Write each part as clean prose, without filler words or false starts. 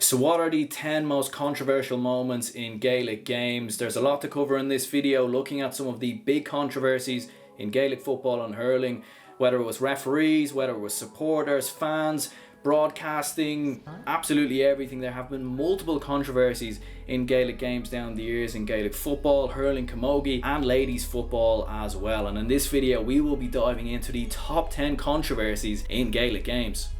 So what are the 10 most controversial moments in Gaelic games? There's a lot to cover in this video, looking at some of the big controversies in Gaelic football and hurling, whether it was referees, whether it was supporters, fans, broadcasting, absolutely everything. There have been multiple controversies in Gaelic games down the years, in Gaelic football, hurling, camogie and ladies football as well. And in this video we will be diving into the top 10 controversies in Gaelic games.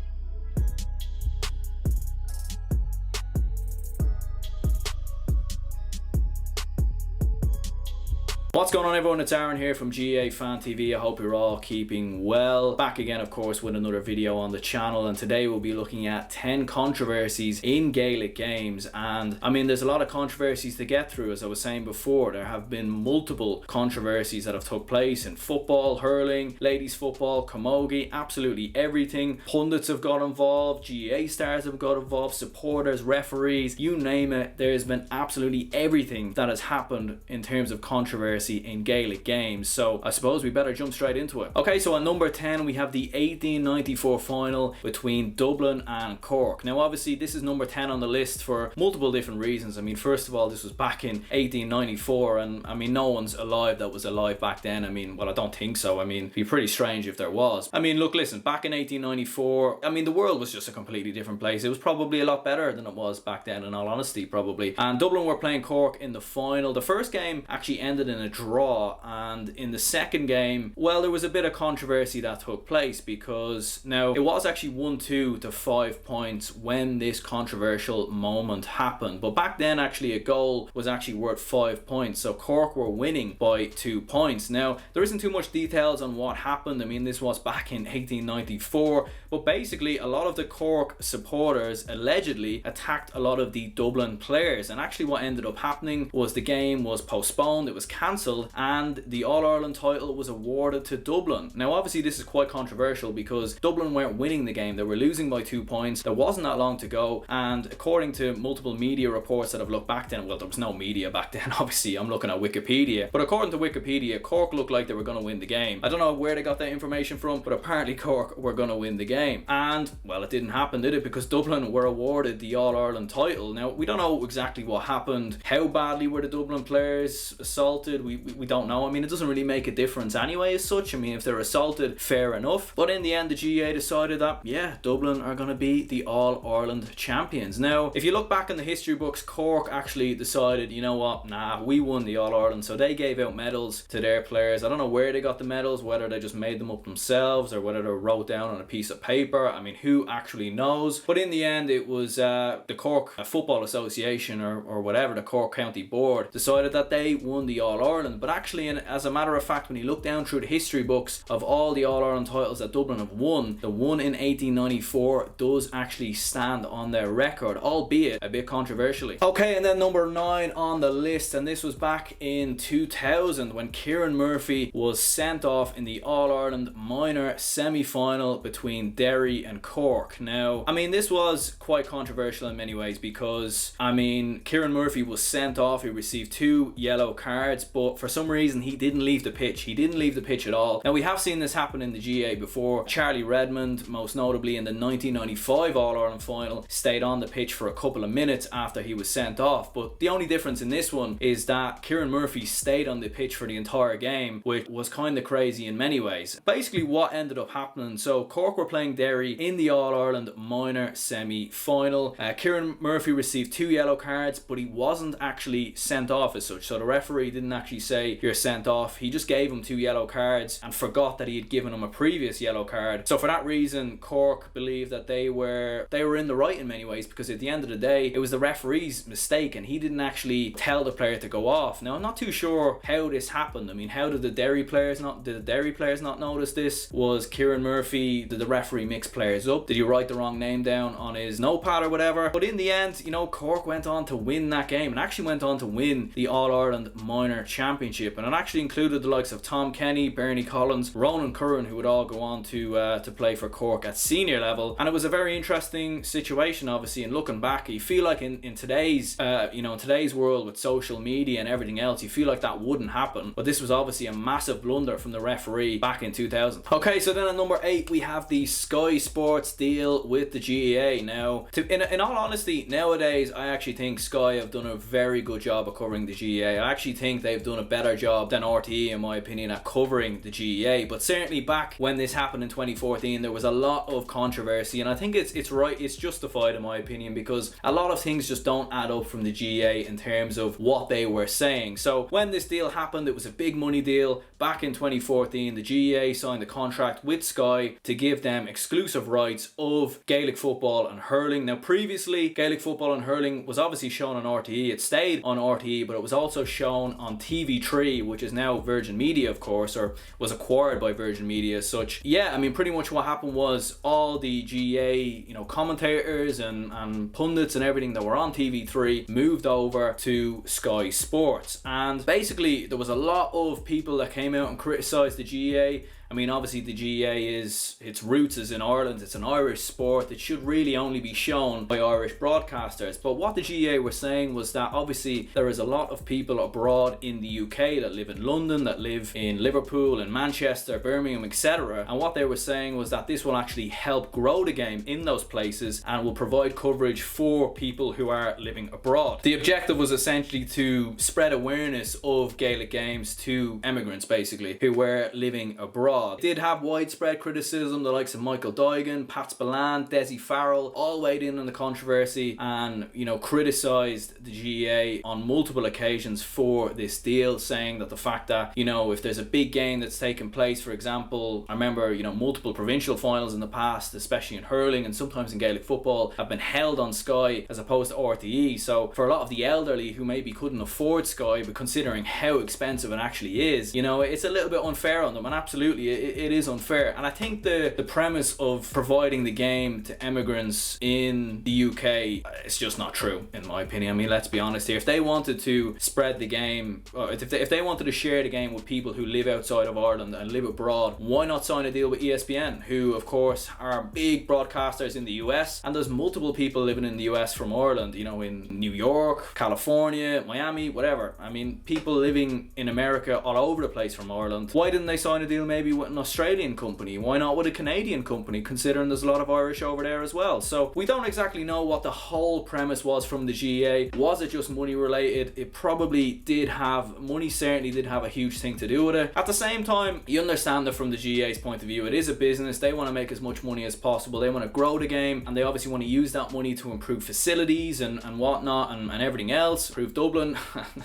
What's going on, everyone? It's Aaron here from GA Fan TV. I hope you're all keeping well. Back again, of course, with another video on the channel, and today we'll be looking at 10 controversies in Gaelic games. And I mean, there's a lot of controversies to get through. As I was saying before, there have been multiple controversies that have took place in football, hurling, ladies football, camogie, absolutely everything. Pundits have got involved, GA stars have got involved, supporters, referees, you name it. There's been absolutely everything that has happened in terms of controversy in Gaelic games, so I suppose we better jump straight into it. Okay, so at number 10 we have the 1894 final between Dublin and Cork. Now obviously this is number 10 on the list for multiple different reasons. I mean, first of all, this was back in 1894, and I mean, no one's alive that was alive back then. I mean, well, I don't think so. I mean, it'd be pretty strange if there was. I mean, look, listen, back in 1894, I mean, the world was just a completely different place. It was probably a lot better than it was back then, in all honesty, probably. And Dublin were playing Cork in the final. The first game actually ended in a draw, and in the second game, well, there was a bit of controversy that took place, because now it was actually 1-2 to 5 points when this controversial moment happened, but back then actually a goal was actually worth 5 points, so Cork were winning by 2 points. Now there isn't too much details on what happened. I mean, this was back in 1894, but basically a lot of the Cork supporters allegedly attacked a lot of the Dublin players, and actually what ended up happening was the game was postponed, it was cancelled, and the All-Ireland title was awarded to Dublin. Now obviously this is quite controversial because Dublin weren't winning the game, they were losing by 2 points, there wasn't that long to go, and according to multiple media reports that I've looked back then, well, there was no media back then, obviously I'm looking at Wikipedia, but according to Wikipedia, Cork looked like they were going to win the game. I don't know where they got that information from, but apparently Cork were going to win the game, and well, it didn't happen, did it? Because Dublin were awarded the All-Ireland title. Now we don't know exactly what happened, how badly were the Dublin players assaulted, we don't know. I mean, it doesn't really make a difference anyway as such. I mean, if they're assaulted, fair enough. But in the end, the GA decided that, yeah, Dublin are going to be the All-Ireland champions. Now, if you look back in the history books, Cork actually decided, you know what, nah, we won the All-Ireland. So they gave out medals to their players. I don't know where they got the medals, whether they just made them up themselves or whether they wrote down on a piece of paper. I mean, who actually knows? But in the end, it was the Cork Football Association or whatever, the Cork County Board, decided that they won the All-Ireland. But actually, as a matter of fact, when you look down through the history books of all the All-Ireland titles that Dublin have won, the one in 1894 does actually stand on their record, albeit a bit controversially. Okay, and then number 9 on the list, and this was back in 2000 when Kieran Murphy was sent off in the All-Ireland minor semi-final between Derry and Cork. Now, I mean, this was quite controversial in many ways because, I mean, Kieran Murphy was sent off, he received 2 yellow cards, but for some reason he didn't leave the pitch. He didn't leave the pitch at all. Now we have seen this happen in the GA before. Charlie Redmond, most notably in the 1995 All-Ireland final, stayed on the pitch for a couple of minutes after he was sent off, but the only difference in this one is that Kieran Murphy stayed on the pitch for the entire game, which was kind of crazy in many ways. Basically what ended up happening, so Cork were playing Derry in the All-Ireland minor semi-final. Kieran Murphy received 2 yellow cards, but he wasn't actually sent off as such, so the referee didn't actually say you're sent off. He just gave him 2 yellow cards and forgot that he had given him a previous yellow card. So for that reason, Cork believed that they were in the right in many ways, because at the end of the day it was the referee's mistake and he didn't actually tell the player to go off. Now I'm not too sure how this happened. I mean, how did the Derry players not notice this? Was Kieran Murphy, did the referee mix players up? Did he write the wrong name down on his notepad or whatever? But in the end, you know, Cork went on to win that game and actually went on to win the All-Ireland minor championship. Championship, and it actually included the likes of Tom Kenny, Bernie Collins, Ronan Curran, who would all go on to play for Cork at senior level. And it was a very interesting situation, obviously. And looking back, you feel like in today's in today's world with social media and everything else, you feel like that wouldn't happen. But this was obviously a massive blunder from the referee back in 2000. Okay, so then at number 8 we have the Sky Sports deal with the GAA. Now, in all honesty, nowadays I actually think Sky have done a very good job of covering the GAA. I actually think they've done a better job than RTE, in my opinion, at covering the GAA. But certainly back when this happened in 2014, there was a lot of controversy, and I think it's right, it's justified in my opinion, because a lot of things just don't add up from the GAA in terms of what they were saying. So when this deal happened, it was a big money deal. Back in 2014, the GAA signed a contract with Sky to give them exclusive rights of Gaelic football and hurling. Now previously, Gaelic football and hurling was obviously shown on RTE. It stayed on RTE, but it was also shown on TV3, which is now Virgin Media, of course, or was acquired by Virgin Media as such. Yeah, I mean, pretty much what happened was all the GAA, commentators and pundits and everything that were on TV3 moved over to Sky Sports. And basically, there was a lot of people that came out and criticised the GAA. I mean, obviously the GAA its roots is in Ireland. It's an Irish sport. It should really only be shown by Irish broadcasters. But what the GAA were saying was that obviously there is a lot of people abroad in the UK that live in London, that live in Liverpool and Manchester, Birmingham, etc. And what they were saying was that this will actually help grow the game in those places and will provide coverage for people who are living abroad. The objective was essentially to spread awareness of Gaelic Games to immigrants, basically, who were living abroad. It did have widespread criticism. The likes of Michael Duigan, Pat Spillane, Desi Farrell all weighed in on the controversy and, criticised the GAA on multiple occasions for this deal, saying that the fact that, if there's a big game that's taken place, for example, I remember, multiple provincial finals in the past, especially in hurling and sometimes in Gaelic football, have been held on Sky as opposed to RTE. So for a lot of the elderly who maybe couldn't afford Sky, but considering how expensive it actually is, it's a little bit unfair on them, and absolutely it is unfair. And I think the premise of providing the game to immigrants in the UK, it's just not true, in my opinion. I mean, let's be honest here. If they wanted to spread the game, or if they wanted to share the game with people who live outside of Ireland and live abroad, why not sign a deal with ESPN, who of course are big broadcasters in the US? And there's multiple people living in the US from Ireland, in New York, California, Miami, whatever. I mean, people living in America all over the place from Ireland. Why didn't they sign a deal maybe with an Australian company? Why not with a Canadian company, considering there's a lot of Irish over there as well? So we don't exactly know what the whole premise was from the GAA. Was it just money related? It probably did have, money certainly did have a huge thing to do with it. At the same time, you understand that from the GAA's point of view, it is a business. They want to make as much money as possible. They want to grow the game, and they obviously want to use that money to improve facilities and whatnot and everything else. Improve Dublin.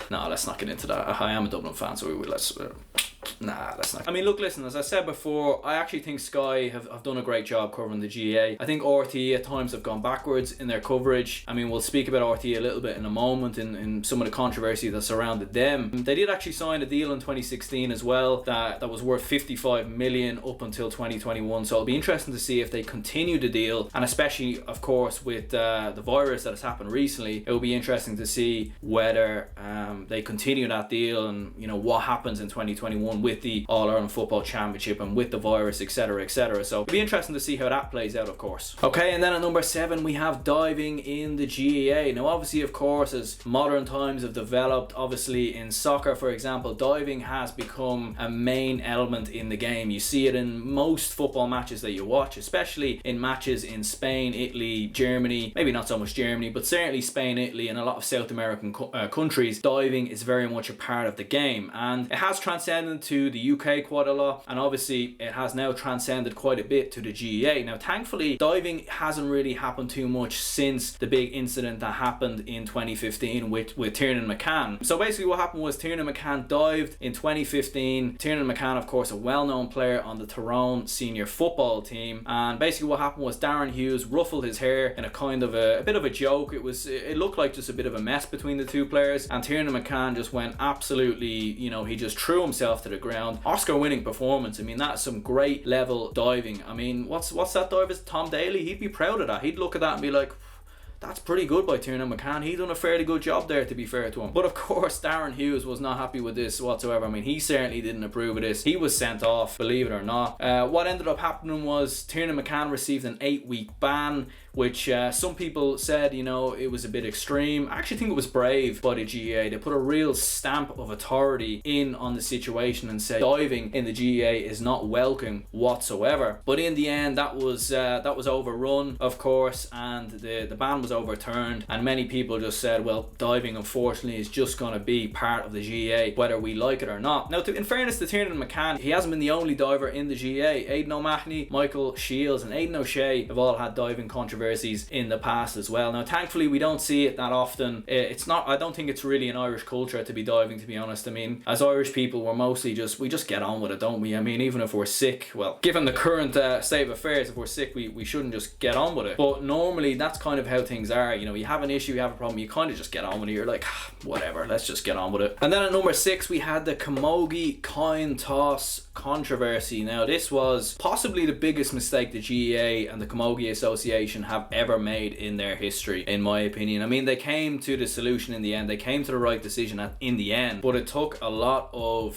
No, let's not get into that. I am a Dublin fan, so let's not. I mean, look, listen, as I said before, I actually think Sky have done a great job covering the GAA. I think RTE at times have gone backwards in their coverage. I mean, we'll speak about RTE a little bit in a moment in some of the controversy that surrounded them. They did actually sign a deal in 2016 as well that was worth 55 million up until 2021. So it'll be interesting to see if they continue the deal, and especially, of course, with the virus that has happened recently, it will be interesting to see whether they continue that deal and what happens in 2021 with the All-Ireland Football Championship and with the virus, etc, etc. So it'll be interesting to see how that plays out, of course. Okay, and then at number 7 we have diving in the GAA. Now obviously, of course, as modern times have developed, obviously in soccer, for example, diving has become a main element in the game. You see it in most football matches that you watch, especially in matches in Spain, Italy, Germany, maybe not so much Germany, but certainly Spain, Italy, and a lot of South American countries. Diving is very much a part of the game, and it has transcended to the UK quite a lot, and obviously it has now transcended quite a bit to the GAA. Now thankfully, diving hasn't really happened too much since the big incident that happened in 2015 with Tiernan McCann. So basically what happened was Tiernan McCann dived in 2015. Tiernan McCann, of course, a well-known player on the Tyrone senior football team, and basically what happened was Darren Hughes ruffled his hair in a kind of a bit of a joke. It looked like just a bit of a mess between the two players, and Tiernan McCann just went absolutely, he just threw himself to the ground. Oscar winning performance. I mean, that's some great level diving. I mean, what's that diver? Tom Daly? He'd be proud of that. He'd look at that and be like, that's pretty good by Tiernan McCann. He done a fairly good job there, to be fair to him. But of course, Darren Hughes was not happy with this whatsoever. I mean, he certainly didn't approve of this. He was sent off, believe it or not. What ended up happening was Tiernan McCann received an 8-week ban, which some people said, you know, it was a bit extreme. I actually think it was brave by the GAA. They put a real stamp of authority in on the situation and said diving in the GAA is not welcome whatsoever. But in the end, that was overrun, of course, and the ban was overturned, and many people just said, well, diving unfortunately is just going to be part of the GAA whether we like it or not. Now, in fairness to Tiernan McCann, he hasn't been the only diver in the GAA. Aidan O'Mahony, Michael Shields and Aidan O'Shea have all had diving controversies in the past as well. Now, thankfully, we don't see it that often. It's not, I don't think it's really an Irish culture to be diving, to be honest. I mean, as Irish people, we're mostly we just get on with it, don't we? I mean, even if we're sick, well, given the current state of affairs, if we're sick, we shouldn't just get on with it. But normally, that's kind of how things are. You know, you have an issue, you have a problem, you kind of just get on with it. You're like, whatever, let's just get on with it. And then at number 6, we had the Camogie coin toss controversy. Now, this was possibly the biggest mistake the GAA and the Camogie Association have ever made in their history, in my opinion. I mean, they came to the solution in the end. They came to the right decision in the end, but it took a long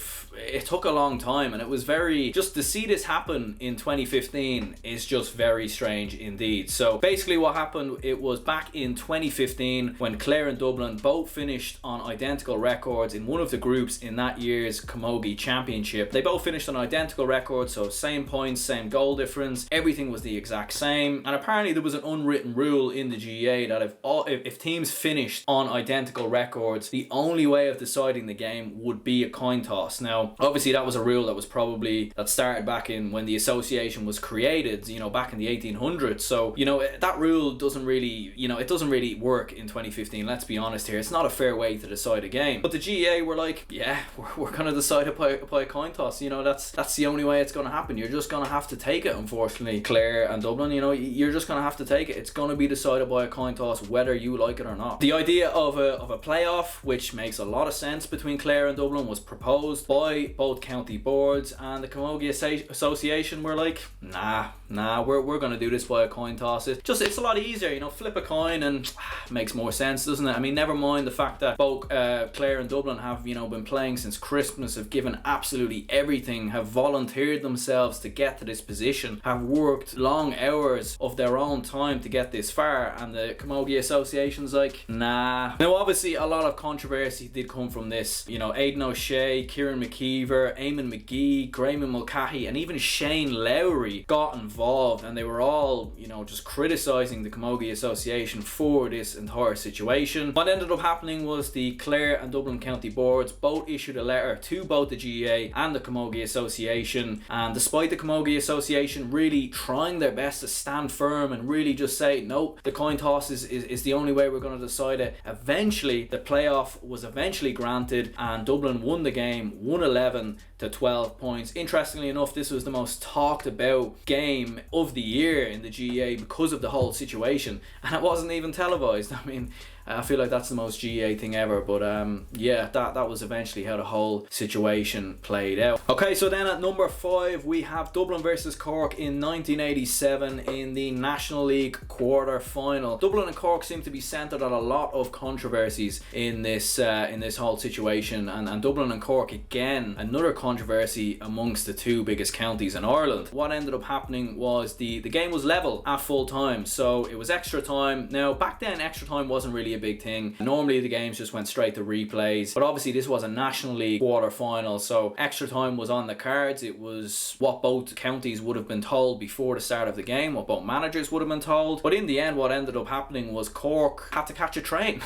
time, and it was just to see this happen in 2015 is just very strange indeed. So basically what happened, it was back in 2015 when Clare and Dublin both finished on identical records in one of the groups in that year's Camogie Championship. They both finished on identical records, so same points, same goal difference, everything was the exact same. And apparently there was an unwritten rule in the GAA that if teams finished on identical records, the only way of deciding the game would be a coin toss. Now, obviously that was a rule that started back in when the association was created, you know, back in the 1800s. So, you know, that rule doesn't really work in 2015. Let's be honest here. It's not a fair way to decide a game. But the GAA were like, yeah, we're going to decide it by a coin toss. You know, that's the only way it's going to happen. You're just going to have to take it, unfortunately. Clare and Dublin, you know, you're just going to have to take it. It's going to be decided by a coin toss whether you like it or not. The idea of a playoff, which makes a lot of sense between Clare and Dublin, was proposed by both county boards, and the Camogie Association were like, nah, we're going to do this by a coin toss. It's a lot easier, you know, flip a coin and makes more sense, doesn't it? I mean, never mind the fact that both Clare and Dublin have, you know, been playing since Christmas, have given absolutely everything, have volunteered themselves to get to this position, have worked long hours of their own time to get this far, and the Camogie Association's like, nah. Now, obviously, a lot of controversy did come from this. You know, Aidan O'Shea, Kieran McKeever, Eamon McGee, Graham Mulcahy, and even Shane Lowry got involved, and they were all, you know, just criticising the Camogie Association for this entire situation. What ended up happening was the Clare and Dublin County Boards both issued a letter to both the GAA and the Camogie Association, and despite the Camogie Association really trying their best to stand firm and really just say, no, the coin toss is the only way we're going to decide it, eventually the playoff was eventually granted, and Dublin won the game 111 to 12 points. Interestingly enough, this was the most talked about game of the year in the GAA because of the whole situation, and it wasn't even televised. I mean, I feel like that's the most GAA thing ever, but yeah, that was eventually how the whole situation played out. Okay, so then at number 5 we have Dublin versus Cork in 1987 in the National League quarter final. Dublin and Cork seem to be centred on a lot of controversies in this whole situation, and Dublin and Cork, again, another controversy amongst the two biggest counties in Ireland. What ended up happening was the game was level at full time, so it was extra time. Now, back then extra time wasn't really a big thing. Normally the games just went straight to replays, but obviously this was a National League quarter final, so extra time was on the cards. It was what both counties would have been told before the start of the game, what both managers would have been told. But in the end, what ended up happening was Cork had to catch a train.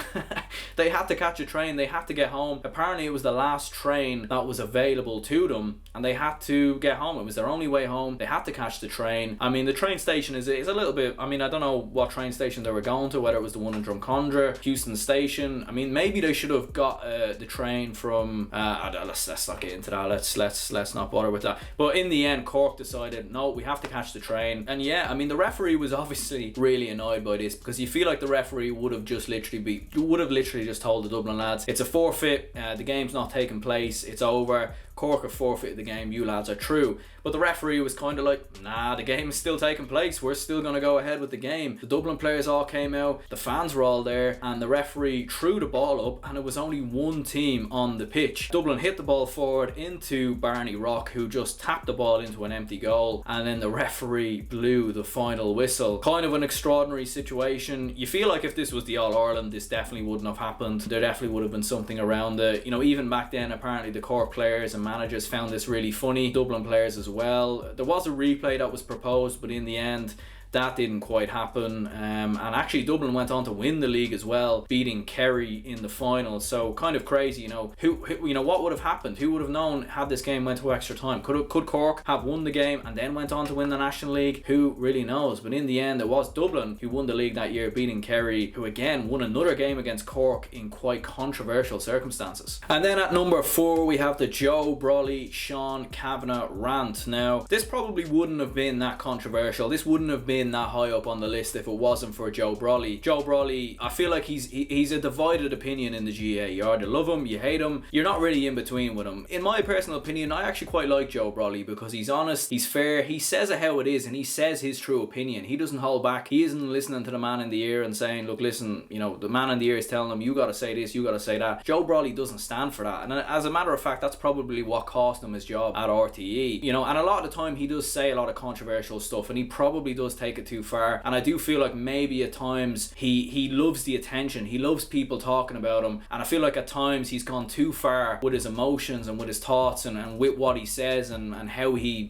They had to catch a train, they had to get home. Apparently it was the last train that was available to them, and they had to get home. It was their only way home. They had to catch the train. I mean, the train station is a little bit, I mean, I don't know what train station they were going to, whether it was the one in Drumcondra, Houston Station. I mean, maybe they should have got the train from let's not get into that. Let's not bother with that. But in the end, Cork decided, no, we have to catch the train. And yeah, I mean, the referee was obviously really annoyed by this, because you feel like the referee would have literally just told the Dublin lads, it's a forfeit, the game's not taking place, it's over. Cork have forfeited the game, you lads are through. But the referee was kind of like, nah, the game is still taking place, we're still going to go ahead with the game. The Dublin players all came out, the fans were all there, and the referee threw the ball up, and it was only one team on the pitch. Dublin hit the ball forward into Barney Rock, who just tapped the ball into an empty goal, and then the referee blew the final whistle. Kind of an extraordinary situation. You feel like if this was the All-Ireland, this definitely wouldn't have happened. There definitely would have been something around it. You know, even back then, apparently the Cork players and managers found this really funny. Dublin players as well. There was a replay that was proposed, but in the end, that didn't quite happen, and actually Dublin went on to win the league as well, beating Kerry in the final. So kind of crazy, you know. Who you know, what would have happened? Who would have known had this game went to extra time? Could Cork have won the game and then went on to win the National League? Who really knows? But in the end, it was Dublin who won the league that year, beating Kerry, who again won another game against Cork in quite controversial circumstances. And then at number 4 we have the Joe Brolly Sean Cavanagh rant. Now this probably wouldn't have been that controversial. This wouldn't have been that high up on the list if it wasn't for Joe Brolly. Joe Brolly, I feel like he's a divided opinion in the GAA. You either love him, you hate him, you're not really in between with him. In my personal opinion, I actually quite like Joe Brolly because he's honest, he's fair, he says it how it is, and he says his true opinion. He doesn't hold back. He isn't listening to the man in the ear and saying, look, listen, you know, the man in the ear is telling him, you gotta say this, you gotta say that. Joe Brolly doesn't stand for that, and as a matter of fact, that's probably what cost him his job at RTE. You know, and a lot of the time he does say a lot of controversial stuff, and he probably does take it too far, and I do feel like maybe at times he loves the attention, he loves people talking about him, and I feel like at times he's gone too far with his emotions and with his thoughts and with what he says and how he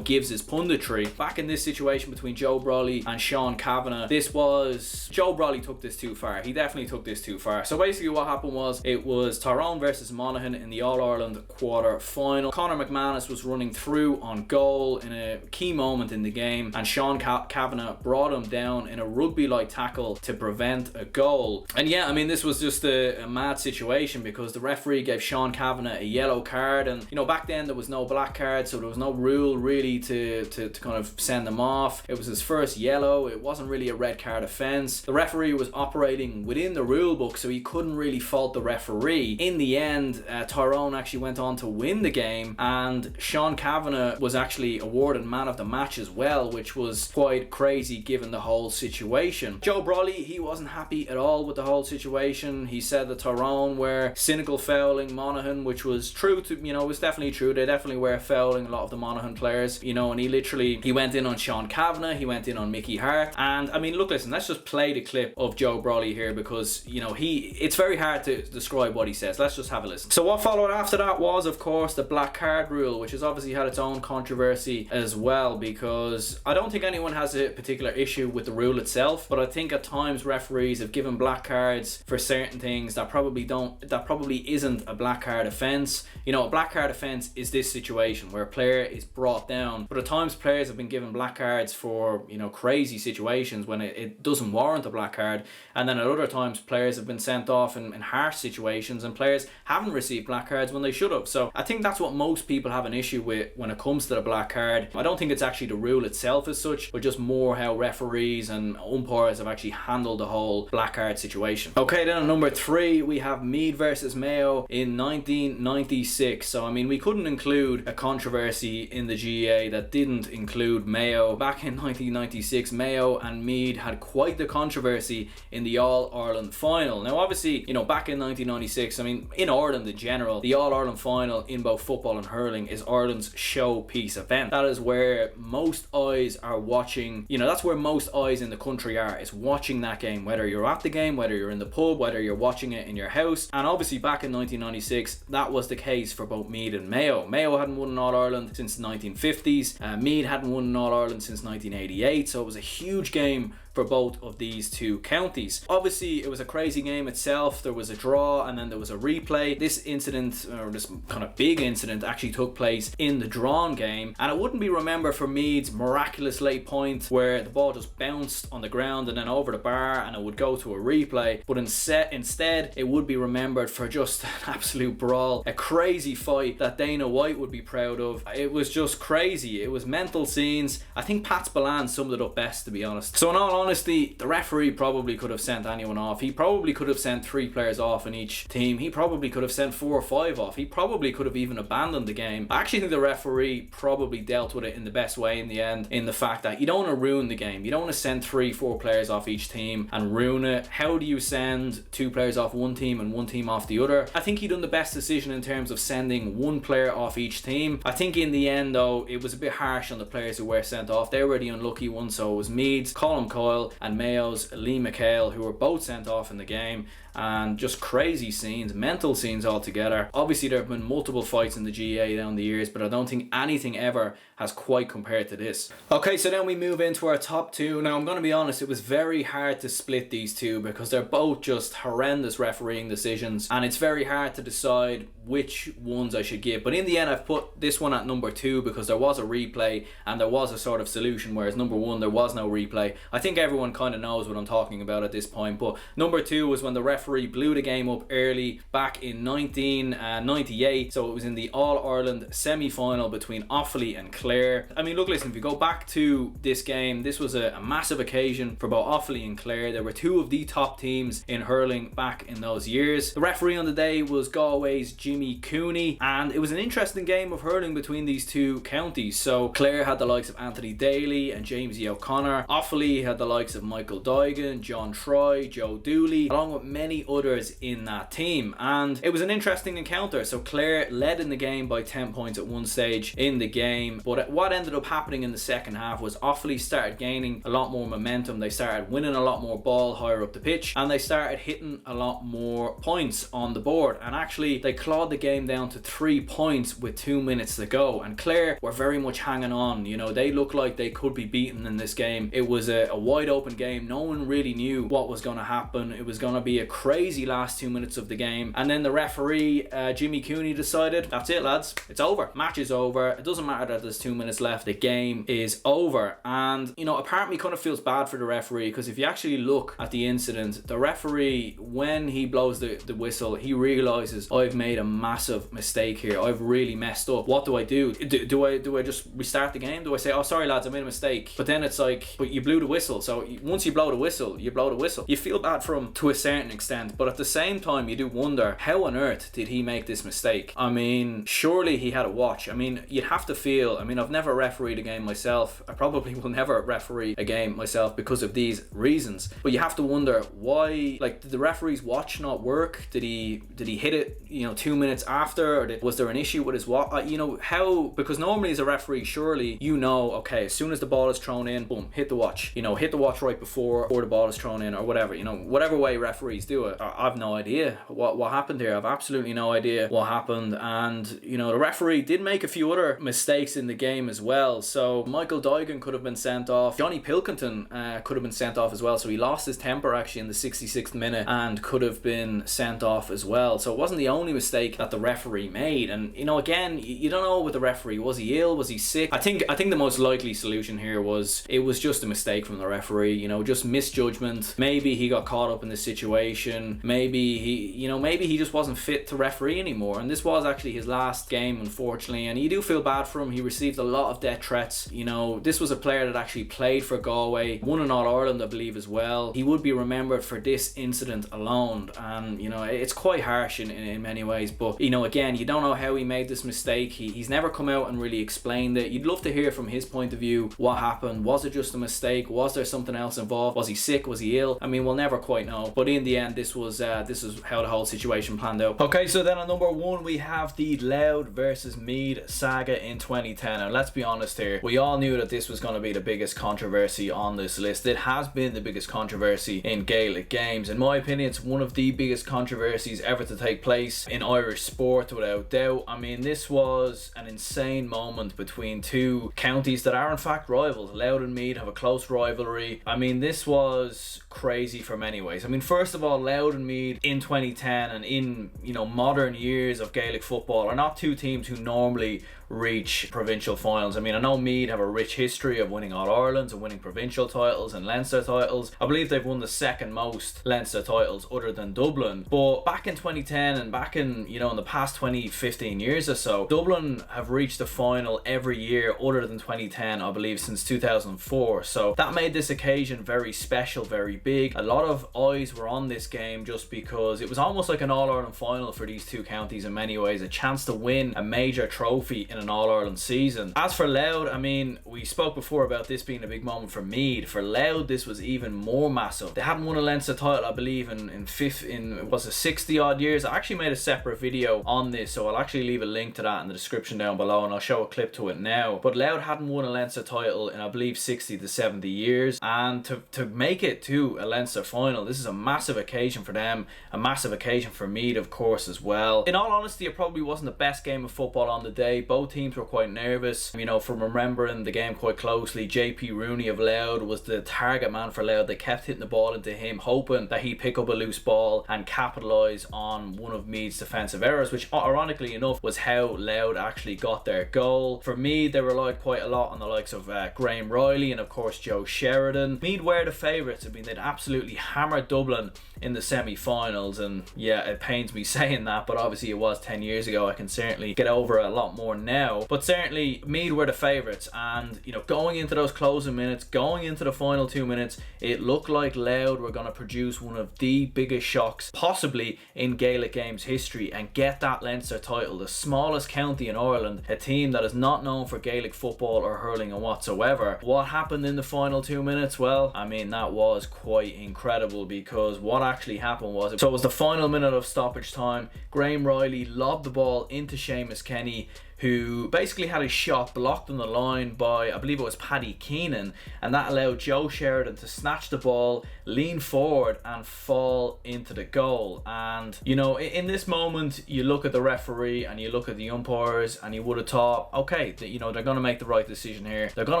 gives his punditry. Back in this situation between Joe Brolly and Sean Cavanagh, Joe Brolly took this too far. He definitely took this too far. So basically what happened was, it was Tyrone versus Monaghan in the All-Ireland quarter final. Conor McManus was running through on goal in a key moment in the game, and Sean Cavanagh brought him down in a rugby-like tackle to prevent a goal. And yeah, I mean, this was just a mad situation because the referee gave Sean Cavanagh a yellow card, and you know, back then there was no black card, so there was no rule really to kind of send them off. It was his first yellow. It wasn't really a red card offence. The referee was operating within the rule book, so he couldn't really fault the referee. In the end, Tyrone actually went on to win the game, and Sean Cavanagh was actually awarded man of the match as well, which was quite crazy given the whole situation. Joe Brolly, he wasn't happy at all with the whole situation. He said that Tyrone were cynical fouling Monaghan, which was true to, you know, it was definitely true. They definitely were fouling a lot of the Monaghan players, you know, and he went in on Sean Cavanagh, he went in on Mickey Hart. And I mean, look, listen, let's just play the clip of Joe Brolly here because, you know, it's very hard to describe what he says. Let's just have a listen. So what followed after that was, of course, the black card rule, which has obviously had its own controversy as well, because I don't think anyone has a particular issue with the rule itself, but I think at times referees have given black cards for certain things that probably isn't a black card offence. You know, a black card offence is this situation where a player is brought down, but at times players have been given black cards for, you know, crazy situations when it doesn't warrant a black card, and then at other times players have been sent off in harsh situations and players haven't received black cards when they should have. So I think that's what most people have an issue with when it comes to the black card. I don't think it's actually the rule itself as such, but just more how referees and umpires have actually handled the whole black card situation. Okay, then at number 3 we have Meath versus Mayo in 1996. So I mean, we couldn't include a controversy in the GAA that didn't include Mayo. Back in 1996, Mayo and Meath had quite the controversy in the All-Ireland final. Now obviously, you know, back in 1996, I mean, in Ireland in general, the All-Ireland final in both football and hurling is Ireland's showpiece event. That is where most eyes are watching, you know, that's where most eyes in the country are, is watching that game, whether you're at the game, whether you're in the pub, whether you're watching it in your house. And obviously back in 1996, that was the case for both Meath and Mayo. Mayo hadn't won an All-Ireland since the 1950s. Meath hadn't won an All-Ireland since 1988, so it was a huge game for both of these two counties. Obviously it was a crazy game itself. There was a draw and then there was a replay. This incident, or this kind of big incident, actually took place in the drawn game, and it wouldn't be remembered for Meath's miraculous late point where the ball just bounced on the ground and then over the bar and it would go to a replay, but instead it would be remembered for just an absolute brawl, a crazy fight that Dana White would be proud of. It was just crazy. It was mental scenes. I think Pat Spillane summed it up best, to be honest. So in all honestly, the referee probably could have sent anyone off. He probably could have sent 3 players off in each team. He probably could have sent 4 or 5 off. He probably could have even abandoned the game. I actually think the referee probably dealt with it in the best way in the end, in the fact that you don't want to ruin the game. You don't want to send 3-4 players off each team and ruin it. How do you send 2 players off one team and 1 team off the other? I think he done the best decision in terms of sending 1 player off each team. I think in the end though, it was a bit harsh on the players who were sent off. They were the unlucky ones, so it was Meads, Colin Coyle and Mayo's Lee McHale, who were both sent off in the game. And just crazy scenes, mental scenes altogether. Obviously there have been multiple fights in the GAA down the years, but I don't think anything ever has quite compared to this. Okay, so then we move into our top 2. Now I'm going to be honest, it was very hard to split these 2 because they're both just horrendous refereeing decisions, and it's very hard to decide which ones I should give. But in the end I've put this one at number 2 because there was a replay and there was a sort of solution, whereas number 1 there was no replay. I think everyone kind of knows what I'm talking about at this point, but number 2 was when the referee blew the game up early back in 1998. So it was in the All-Ireland semi-final between Offaly and Clare. I mean, look, listen, if you go back to this game, this was a massive occasion for both Offaly and Clare. There were 2 of the top teams in hurling back in those years. The referee on the day was Galway's Jimmy Cooney, and it was an interesting game of hurling between these 2 counties. So Clare had the likes of Anthony Daly and James E. O'Connor. Offaly had the likes of Michael Duigan, John Troy, Joe Dooley, along with many others in that team, and it was an interesting encounter. So Clare led in the game by 10 points at one stage in the game, but what ended up happening in the second half was Offaly started gaining a lot more momentum. They started winning a lot more ball higher up the pitch, and they started hitting a lot more points on the board, and actually they clawed the game down to 3 points with 2 minutes to go. And Clare were very much hanging on. You know, they looked like they could be beaten in this game. It was a wide open game. No one really knew what was going to happen. It was going to be a crazy last 2 minutes of the game, and then the referee Jimmy Cooney decided, that's it lads, it's over, match is over, it doesn't matter that there's 2 minutes left, the game is over. And you know, a part of me kind of feels bad for the referee, because if you actually look at the incident, the referee, when he blows the whistle, he realizes, I've made a massive mistake here, I've really messed up, what do I do? Do I just restart the game? Do I say, oh sorry lads, I made a mistake? But then it's like, but you blew the whistle, so once you blow the whistle, you blow the whistle. You feel bad for him to a certain extent, but at the same time you do wonder, how on earth did he make this mistake? I mean, surely he had a watch. I mean, you'd have to feel, I mean, I've never refereed a game myself, I probably will never referee a game myself because of these reasons, but you have to wonder why, like, did the referee's watch not work? Did he hit it, you know, 2 minutes after, or was there an issue with his watch? You know, how, because normally as a referee, surely you know, okay, as soon as the ball is thrown in, boom, hit the watch, you know, hit the watch right before or the ball is thrown in, or whatever, you know, whatever way referees do it. I've no idea what happened here. I've absolutely no idea what happened. And you know, the referee did make a few other mistakes in the game as well. So Michael Duigan could have been sent off. Johnny Pilkington could have been sent off as well, so he lost his temper actually in the 66th minute and could have been sent off as well. So it wasn't the only mistake that the referee made. And you know, again, you don't know with the referee, was he ill, was he sick? I think the most likely solution here was it was just a mistake from the referee, you know, just misjudgment. Maybe he got caught up in the situation, maybe he just wasn't fit to referee anymore, and this was actually his last game, unfortunately. And you do feel bad for him. He received a lot of death threats. You know, this was a player that actually played for Galway, won an All-Ireland I believe as well. He would be remembered for this incident alone, and you know, it's quite harsh in many ways. But you know, again, you don't know how he made this mistake. He's never come out and really explained it. You'd love to hear from his point of view what happened. Was it just a mistake? Was there something else involved? Was he sick? Was he ill? I mean, we'll never quite know. But in the end, this is how the whole situation planned out. Okay, so then on number 1 we have the Louth versus Meath saga in 2010. And let's be honest here, we all knew that this was going to be the biggest controversy on this list. It has been the biggest controversy in Gaelic Games. In my opinion, it's one of the biggest controversies ever to take place in Irish sport, without doubt. I mean, this was an insane moment between 2 counties that are in fact rivals. Louth and Meath have a close rivalry. I mean, this was crazy for many ways. I mean, first of all, Louth and Meath in 2010 and in, you know, modern years of Gaelic football are not 2 teams who normally reach provincial finals. I mean, I know Meath have a rich history of winning All-Irelands and winning provincial titles and Leinster titles. I believe they've won the second most Leinster titles other than Dublin. But back in 2010 and back in, you know, in the past 15 years or so, Dublin have reached the final every year other than 2010, I believe, since 2004. So that made this occasion very special, very big. A lot of eyes were on this game just because it was almost like an All-Ireland final for these two counties in many ways, a chance to win a major trophy in an All-Ireland season. As for Louth, I mean, we spoke before about this being a big moment for Meath. For Louth, this was even more massive. They hadn't won a Leinster title, I believe, in 60 odd years. I actually made a separate video on this, so I'll actually leave a link to that in the description down below, and I'll show a clip to it now. But Louth hadn't won a Leinster title in, I believe, 60 to 70 years, and to make it to a Leinster final, this is a massive occasion for them, a massive occasion for Meath, of course, as well. In all honesty, it probably wasn't the best game of football on the day. Both teams were quite nervous. You know, from remembering the game quite closely, JP Rooney of Louth was the target man for Louth. They kept hitting the ball into him, hoping that he'd pick up a loose ball and capitalise on one of Meath's defensive errors, which ironically enough was how Louth actually got their goal. For Meath, they relied quite a lot on the likes of Graham Riley and of course Joe Sheridan. Meath were the favourites. I mean, they'd absolutely hammered Dublin in the semi-finals, and yeah, it pains me saying that, but obviously it was 10 years ago. I can certainly get over it a lot more now, but certainly Meath were the favourites, and you know, going into those closing minutes, going into the final 2 minutes, it looked like Louth were going to produce one of the biggest shocks possibly in Gaelic Games history and get that Leinster title. The smallest county in Ireland, a team that is not known for Gaelic football or hurling or whatsoever. What happened in the final 2 minutes? Well, I mean, that was quite incredible, because what actually happened was, so it was the final minute of stoppage time. Graham Riley lobbed the ball into Seamus Kenny, who basically had his shot blocked on the line by, I believe it was Paddy Keenan, and that allowed Joe Sheridan to snatch the ball, lean forward and fall into the goal. And you know, in this moment, you look at the referee and you look at the umpires and you would have thought, okay, you know, they're going to make the right decision here. They're going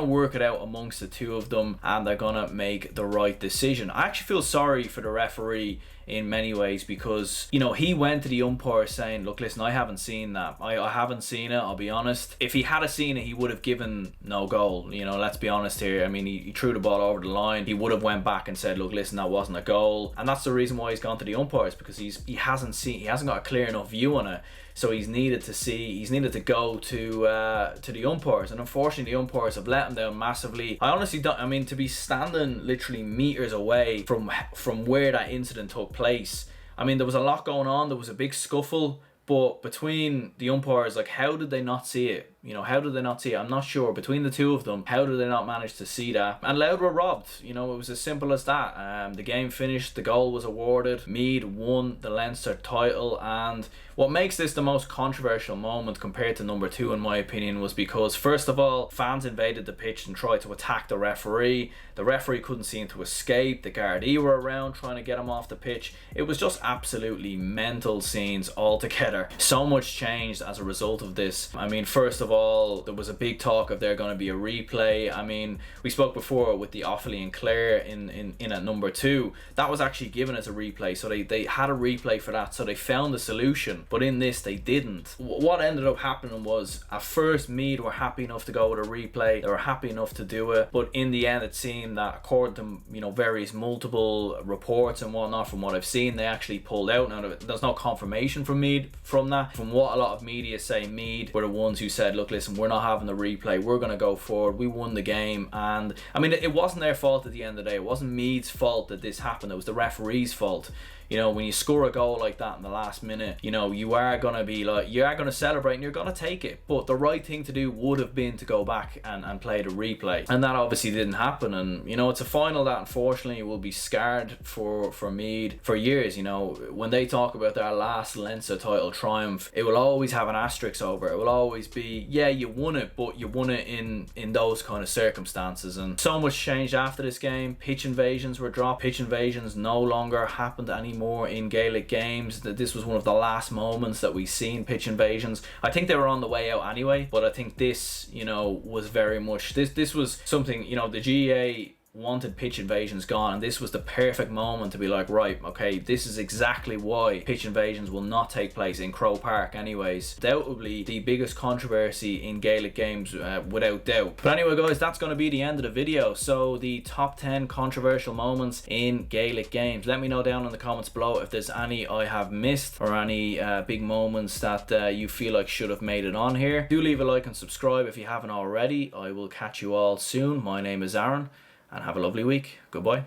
to work it out amongst the two of them and they're going to make the right decision. I actually feel sorry for the referee in many ways, because you know, he went to the umpire saying, look, listen, I haven't seen that. I haven't seen it, I'll be honest. If he had seen it, he would have given no goal. You know, let's be honest here. I mean, he threw the ball over the line. He would have went back and said, look, listen, that wasn't a goal. And that's the reason why he's gone to the umpires, because he hasn't got a clear enough view on it. So he's needed to go to the umpires, and unfortunately the umpires have let him down massively. I honestly don't, I mean, to be standing literally meters away from where that incident took place, I mean, there was a lot going on. There was a big scuffle, but between the umpires, like, how did they not see it? You know, how did they not see it? I'm not sure. Between the two of them, how did they not manage to see that? And Louth were robbed. You know, it was as simple as that. The game finished, the goal was awarded, Meath won the Leinster title, and what makes this the most controversial moment compared to number 2 in my opinion was because, first of all, fans invaded the pitch and tried to attack the referee. The referee couldn't seem to escape. The Gardaí were around trying to get him off the pitch. It was just absolutely mental scenes altogether. So much changed as a result of this. I mean, first of all, there was a big talk of there going to be a replay. I mean, we spoke before with the Athy and Clare in at number 2. That was actually given as a replay, so they had a replay for that, so they found the solution. But in this, they didn't. What ended up happening was, at first, Meath were happy enough to go with a replay. They were happy enough to do it, but in the end, it seemed that, according to, you know, various multiple reports and whatnot, from what I've seen, they actually pulled out. Now, there's no confirmation from Meath from that. From what a lot of media say, Meath were the ones who said, look, listen, we're not having the replay. We're going to go forward. We won the game. And I mean, it wasn't their fault at the end of the day. It wasn't Meath's fault that this happened. It was the referee's fault. You know, when you score a goal like that in the last minute, you know, you are going to be like, you are going to celebrate and you're going to take it. But the right thing to do would have been to go back and play the replay. And that obviously didn't happen. And, you know, it's a final that unfortunately will be scarred for Meath for years. You know, when they talk about their last Leinster title triumph, it will always have an asterisk over it. It will always be, yeah, you won it, but you won it in those kind of circumstances. And so much changed after this game. Pitch invasions were dropped. Pitch invasions no longer happened anymore in Gaelic Games. That this was one of the last moments that we've seen pitch invasions. I think they were on the way out anyway, but I think this, you know, was very much, this was something, you know, the GAA wanted pitch invasions gone, and this was the perfect moment to be like, right, okay, this is exactly why pitch invasions will not take place in Croke Park anyways. Undoubtedly the biggest controversy in Gaelic games, without doubt. But anyway guys, that's going to be the end of the video. So the top 10 controversial moments in Gaelic games. Let me know down in the comments below if there's any I have missed, or any big moments that you feel like should have made it on here. Do leave a like and subscribe if you haven't already. I will catch you all soon. My name is Aaron, and have a lovely week. Goodbye.